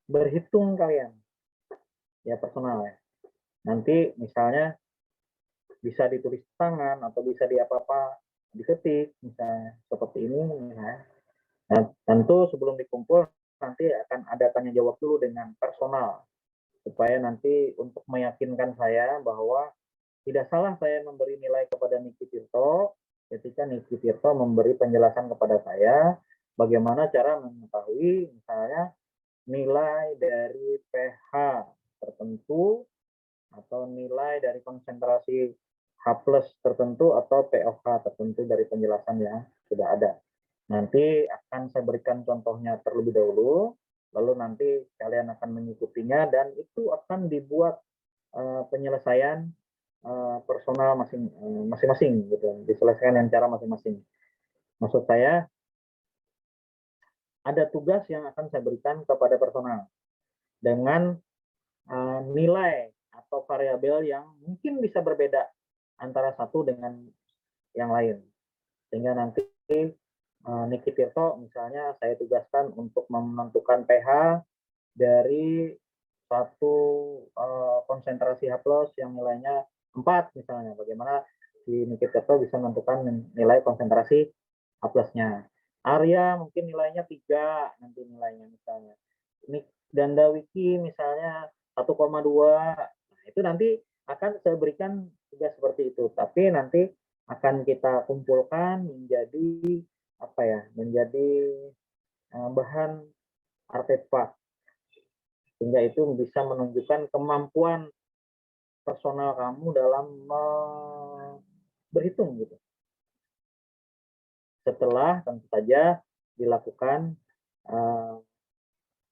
berhitung kalian, ya personal ya. Nanti misalnya bisa ditulis tangan atau bisa di apa-apa diketik misalnya seperti ini misalnya. Nah, tentu sebelum dikumpul nanti akan ada tanya jawab dulu dengan personal supaya nanti untuk meyakinkan saya bahwa tidak salah saya memberi nilai kepada Niki Tirto ketika Niki Tirto memberi penjelasan kepada saya bagaimana cara mengetahui misalnya nilai dari pH tertentu atau nilai dari konsentrasi H+ tertentu atau pOH tertentu dari penjelasan yang sudah ada. Nanti akan saya berikan contohnya terlebih dahulu, lalu nanti kalian akan mengikutinya dan itu akan dibuat penyelesaian personal masing-masing gitu, diselesaikan dengan cara masing-masing. Maksud saya ada tugas yang akan saya berikan kepada personal dengan nilai atau variabel yang mungkin bisa berbeda antara satu dengan yang lain. Sehingga nanti Niki Tirto misalnya saya tugaskan untuk menentukan pH dari satu konsentrasi H+ yang nilainya 4 misalnya. Bagaimana si Niki Tirto bisa menentukan nilai konsentrasi H+-nya. Arya mungkin nilainya 3 nanti nilainya misalnya. Ini Danda Wiki misalnya 1,2. Nah, itu nanti akan saya berikan tugas seperti itu. Tapi nanti akan kita kumpulkan menjadi apa ya? Menjadi bahan artefak sehingga itu bisa menunjukkan kemampuan personal kamu dalam berhitung gitu. Setelah tentu saja dilakukan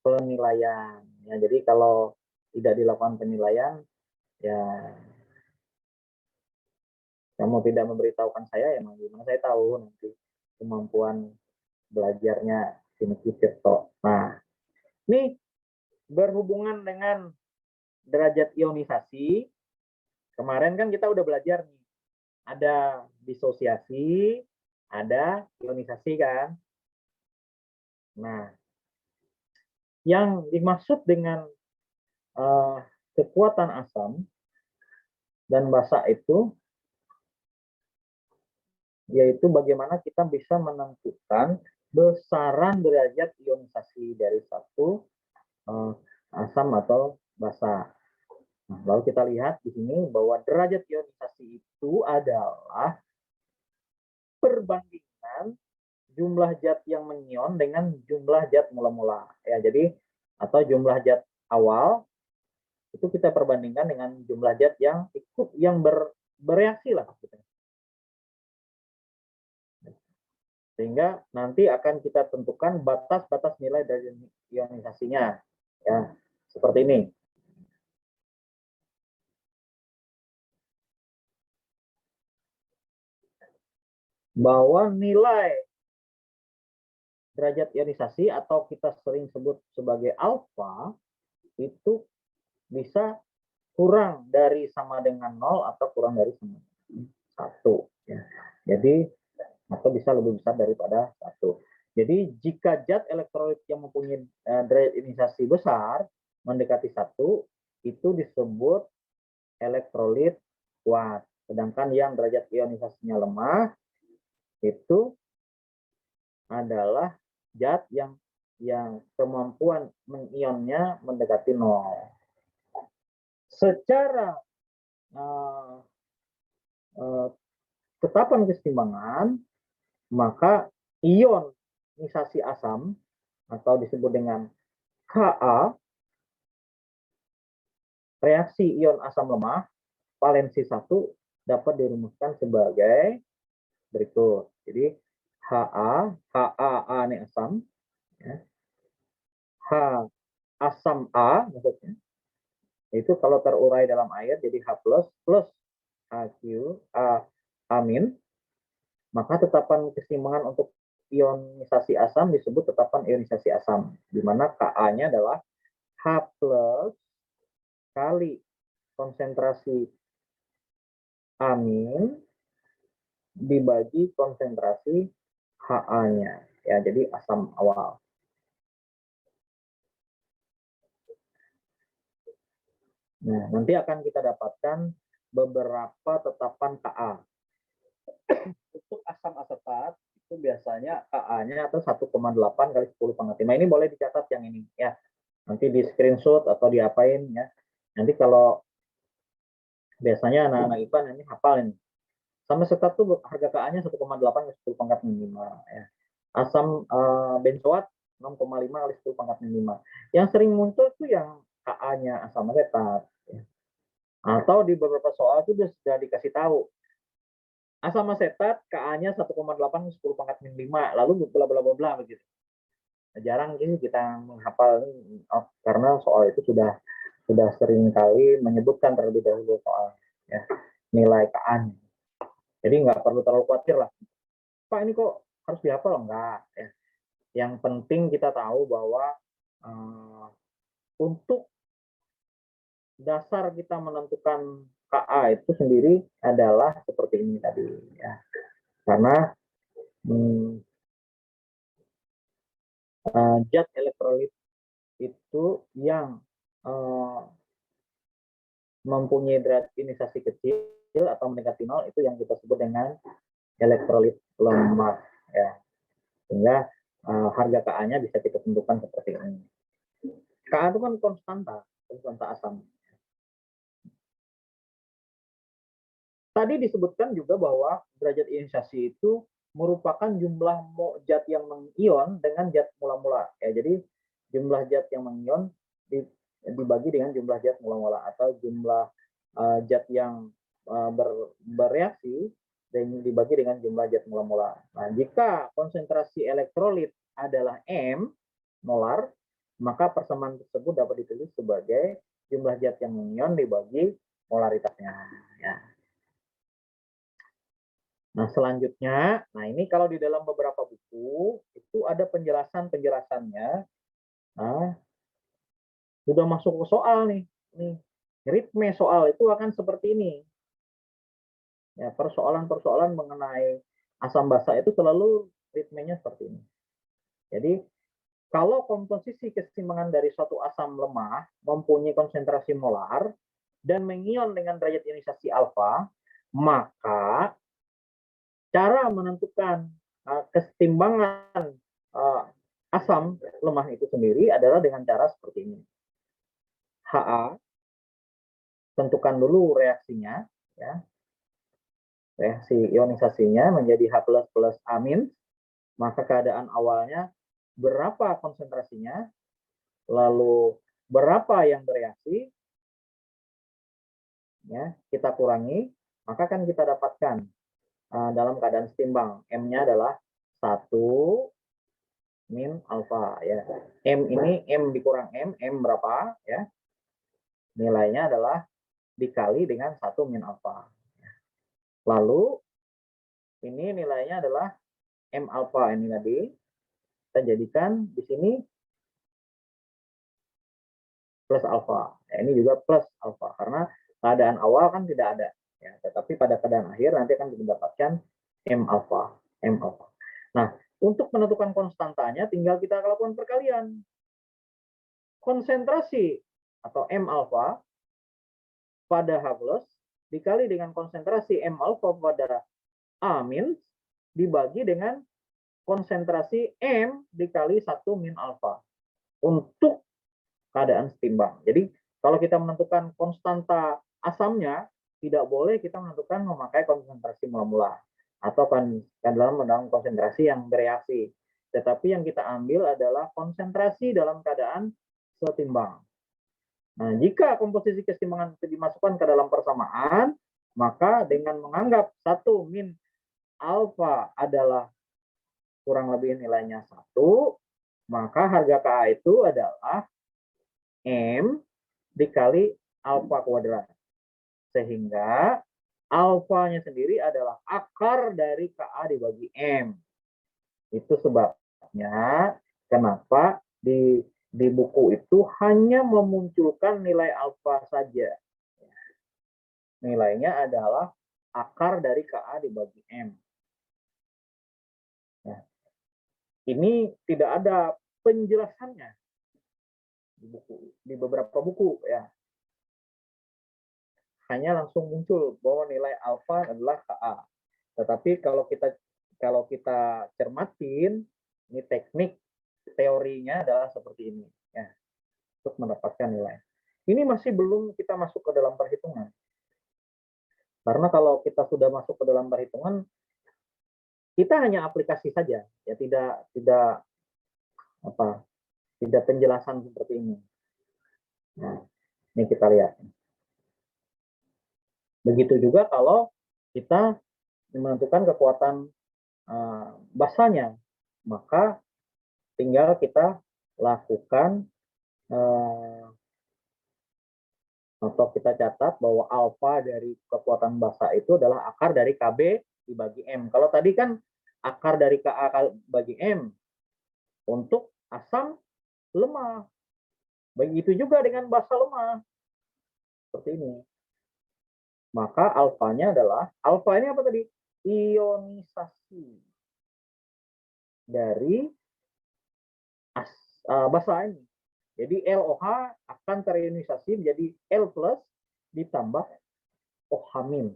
penilaian. Ya, jadi kalau tidak dilakukan penilaian, ya kamu tidak memberitahukan saya, ya gimana saya tahu nanti kemampuan belajarnya Niki Tirto. Nah, ini berhubungan dengan derajat ionisasi. Kemarin kan kita udah belajar nih, ada disosiasi, ada ionisasi kan. Nah, yang dimaksud dengan kekuatan asam dan basa itu yaitu bagaimana kita bisa menentukan besaran derajat ionisasi dari satu asam atau basa. Nah, lalu kita lihat di sini bahwa derajat ionisasi itu adalah perbandingan jumlah zat yang mengion dengan jumlah zat mula-mula. Ya, jadi atau jumlah zat awal itu kita perbandingkan dengan jumlah zat yang ikut yang bereaksi lah. Sehingga nanti akan kita tentukan batas-batas nilai dari ionisasinya. Ya, seperti ini. Bahwa nilai derajat ionisasi atau kita sering sebut sebagai alfa itu bisa kurang dari sama dengan 0 atau kurang dari sama dengan 1. Ya. Jadi, atau bisa lebih besar daripada 1. Jadi, jika zat elektrolit yang mempunyai derajat ionisasi besar, mendekati 1, itu disebut elektrolit kuat. Sedangkan yang derajat ionisasinya lemah, itu adalah zat yang kemampuan mengionnya mendekati 0. Secara ketetapan keseimbangan, maka ionisasi asam atau disebut dengan Ka, reaksi ion asam lemah, valensi 1 dapat dirumuskan sebagai berikut. Jadi HA ini asam, ya. H asam A maksudnya, itu kalau terurai dalam air jadi H plus HQ amin, maka tetapan keseimbangan untuk ionisasi asam disebut tetapan ionisasi asam, di mana Ka-nya adalah H plus kali konsentrasi amin dibagi konsentrasi Ha-nya. Ya, jadi asam awal. Nah, nanti akan kita dapatkan beberapa tetapan Ka. Untuk asam asetat itu biasanya Ka-nya atau 1,8 kali 10 pangkat 5. Ini boleh dicatat yang ini ya. Nanti di screenshot atau diapain ya. Nanti kalau biasanya anak-anak IPA ini hafal ini. Asam asetat tuh harga Ka-nya 1,8 kali 10 pangkat 5 ya. Asam benzoat 6,5 kali 10 pangkat 5. Yang sering muncul tuh yang Ka-nya asam asetat. Ya. Atau di beberapa soal itu sudah dikasih tahu asam asetat Ka-nya 1,8 10 pangkat 5, lalu bla bla bla bla begitu. Jarang ini kita menghafal karena soal itu sudah sering kali menyebutkan terlebih dahulu soal ya, nilai Ka-nya. Jadi nggak perlu terlalu khawatir lah. Pak ini kok harus dihafal? Enggak. Ya. Yang penting kita tahu bahwa untuk dasar kita menentukan Ka itu sendiri adalah seperti ini tadi ya. Karena zat elektrolit itu yang mempunyai derajat ionisasi kecil atau mendekati 0 itu yang kita sebut dengan elektrolit lemah ya. Sehingga harga Ka-nya bisa kita tentukan seperti ini. Ka itu kan konstanta asam. Tadi disebutkan juga bahwa derajat ionisasi itu merupakan jumlah zat yang mengion dengan zat mula-mula. Ya, jadi jumlah zat yang mengion dibagi dengan jumlah zat mula-mula atau jumlah zat yang bereaksi dan dibagi dengan jumlah zat mula-mula. Nah, jika konsentrasi elektrolit adalah M molar, maka persamaan tersebut dapat ditulis sebagai jumlah zat yang mengion dibagi molaritasnya. Ya. Nah, selanjutnya, nah ini kalau di dalam beberapa buku, itu ada penjelasannya. Nah, sudah masuk ke soal nih. Ritme soal itu akan seperti ini. Ya, persoalan-persoalan mengenai asam basa itu selalu ritmenya seperti ini. Jadi, kalau komposisi keseimbangan dari suatu asam lemah mempunyai konsentrasi molar dan mengion dengan derajat ionisasi alfa, maka cara menentukan keseimbangan asam lemah itu sendiri adalah dengan cara seperti ini. Ha, tentukan dulu reaksinya, ya. Reaksi ionisasinya menjadi H++ amin, maka keadaan awalnya berapa konsentrasinya, lalu berapa yang bereaksi, ya, kita kurangi, maka kan kita dapatkan dalam keadaan setimbang. M-nya adalah 1 min alfa ya. M ini M dikurang M berapa ya? Nilainya adalah dikali dengan 1 min alfa. Lalu ini nilainya adalah M alfa ini tadi. Kita jadikan di sini plus alfa. Ya, ini juga plus alfa karena keadaan awal kan tidak ada. Ya, tetapi pada keadaan akhir nanti akan mendapatkan M alfa. M alfa. Nah, untuk menentukan konstantanya tinggal kita lakukan perkalian. Konsentrasi atau M alfa pada H plus dikali dengan konsentrasi M alfa pada A min dibagi dengan konsentrasi M dikali 1 min alfa untuk keadaan setimbang. Jadi kalau kita menentukan konstanta asamnya, tidak boleh kita menentukan memakai konsentrasi mula-mula atau kan dalam konsentrasi yang bereaksi. Tetapi yang kita ambil adalah konsentrasi dalam keadaan setimbang. Nah, jika komposisi kesetimbangan itu dimasukkan ke dalam persamaan, maka dengan menganggap 1 min alfa adalah kurang lebih nilainya 1, maka harga KA itu adalah M dikali alfa kuadrat. Sehingga alfanya sendiri adalah akar dari KA dibagi M. Itu sebabnya kenapa di buku itu hanya memunculkan nilai alfa saja. Nilainya adalah akar dari KA dibagi M. Nah, ini tidak ada penjelasannya di beberapa buku ya. Hanya langsung muncul bahwa nilai alfa adalah KA. Tetapi kalau kita cermatin, ini teknik teorinya adalah seperti ini ya, untuk mendapatkan nilai. Ini masih belum kita masuk ke dalam perhitungan. Karena kalau kita sudah masuk ke dalam perhitungan, kita hanya aplikasi saja, ya tidak penjelasan seperti ini. Nah, ini kita lihat. Begitu juga kalau kita menentukan kekuatan basanya, maka tinggal kita lakukan atau kita catat bahwa alfa dari kekuatan basa itu adalah akar dari KB dibagi M. Kalau tadi kan akar dari KA bagi M untuk asam lemah. Begitu juga dengan basa lemah. Seperti ini. Maka alfanya adalah, alfa ini apa tadi? Ionisasi dari basa ini. Jadi LOH akan terionisasi menjadi L plus ditambah OH min.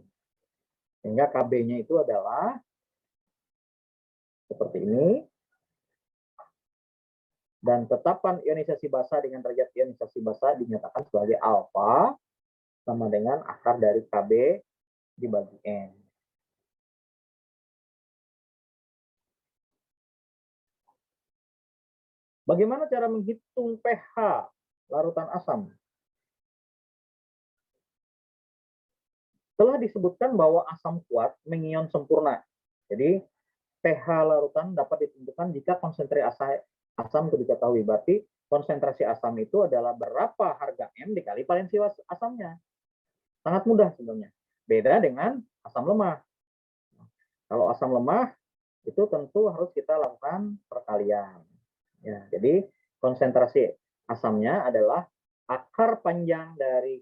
Sehingga KB-nya itu adalah seperti ini. Dan tetapan ionisasi basa dengan derajat ionisasi basa dinyatakan sebagai alfa sama dengan akar dari KB dibagi N. Bagaimana cara menghitung pH larutan asam? Telah disebutkan bahwa asam kuat mengion sempurna. Jadi pH larutan dapat ditentukan jika konsentrasi asam itu diketahui. Berarti konsentrasi asam itu adalah berapa harga M dikali valensi asamnya. Sangat mudah sebenarnya. Beda dengan asam lemah. Kalau asam lemah itu tentu harus kita lakukan perkalian. Ya, jadi konsentrasi asamnya adalah akar panjang dari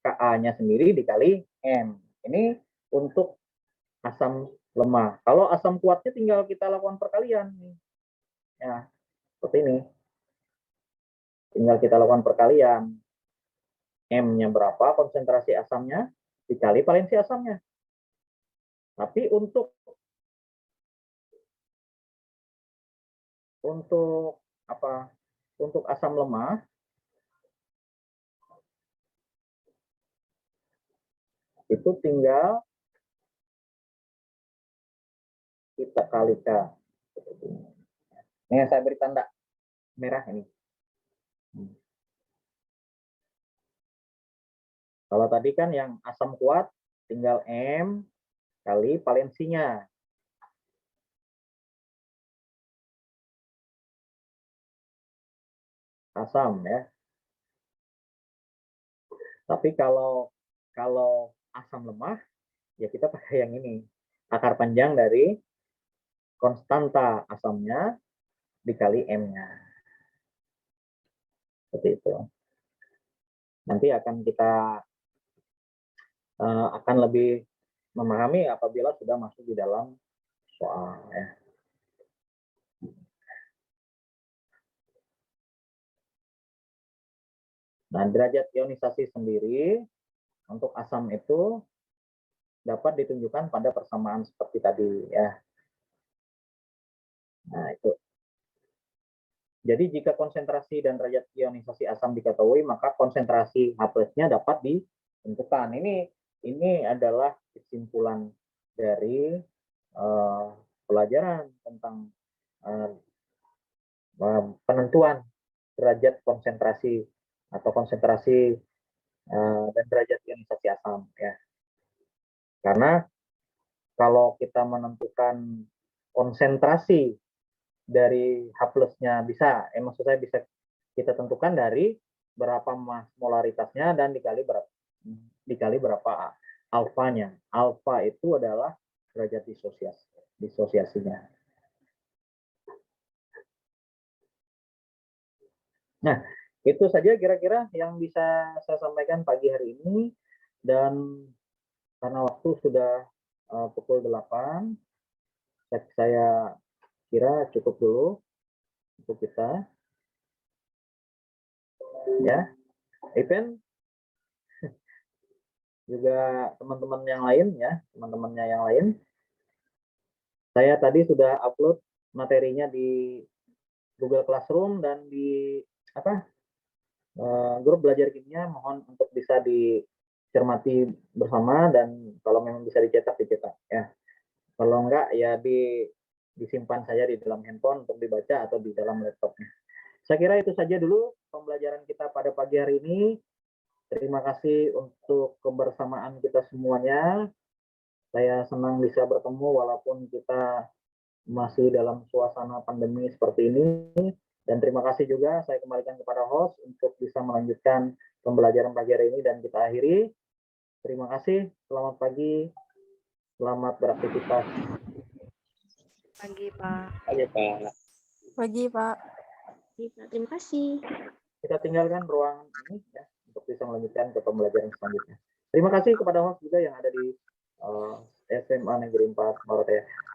Ka-nya sendiri dikali M. Ini untuk asam lemah. Kalau asam kuatnya tinggal kita lakukan perkalian. Ya, seperti ini. Tinggal kita lakukan perkalian. M-nya berapa konsentrasi asamnya dikali valensi asamnya. Tapi untuk asam lemah itu tinggal kita kalikan. Ini yang saya beri tanda merah ini. Kalau tadi kan yang asam kuat tinggal M kali valensinya. Asam ya. Tapi kalau asam lemah ya kita pakai yang ini. Akar panjang dari konstanta asamnya dikali M-nya. Seperti itu. Nanti akan kita akan lebih memahami apabila sudah masuk di dalam soal ya. Nah, derajat ionisasi sendiri untuk asam itu dapat ditunjukkan pada persamaan seperti tadi ya. Nah, itu. Jadi jika konsentrasi dan derajat ionisasi asam diketahui, maka konsentrasi H+-nya dapat ditentukan. Ini adalah kesimpulan dari pelajaran tentang penentuan derajat konsentrasi atau konsentrasi dan derajat ionisasi asam ya. Karena kalau kita menentukan konsentrasi dari H+-nya bisa, maksud saya bisa kita tentukan dari berapa molaritasnya dan dikali berapa alfanya. Alfa itu adalah derajat disosiasinya. Nah, itu saja kira-kira yang bisa saya sampaikan pagi hari ini, dan karena waktu sudah pukul 8, saya kira cukup dulu untuk kita ya. Event juga teman-teman yang lain ya, teman-temannya yang lain, saya tadi sudah upload materinya di Google Classroom dan di grup belajar kimia. Mohon untuk bisa dicermati bersama, dan kalau memang bisa dicetak ya. Kalau enggak ya disimpan saja di dalam handphone untuk dibaca atau di dalam laptopnya. Saya kira itu saja dulu pembelajaran kita pada pagi hari ini. Terima kasih untuk kebersamaan kita semuanya. Saya senang bisa bertemu walaupun kita masih dalam suasana pandemi seperti ini. Dan terima kasih juga saya kembalikan kepada host untuk bisa melanjutkan pembelajaran pagi hari ini dan kita akhiri. Terima kasih, selamat pagi, selamat beraktivitas. Pagi, Pak. Pagi, Pak. Pagi, Pak. Terima kasih. Kita tinggalkan ruang ini ya untuk bisa melanjutkan ke pembelajaran selanjutnya. Terima kasih kepada host juga yang ada di SMA Negeri 4 Marotea.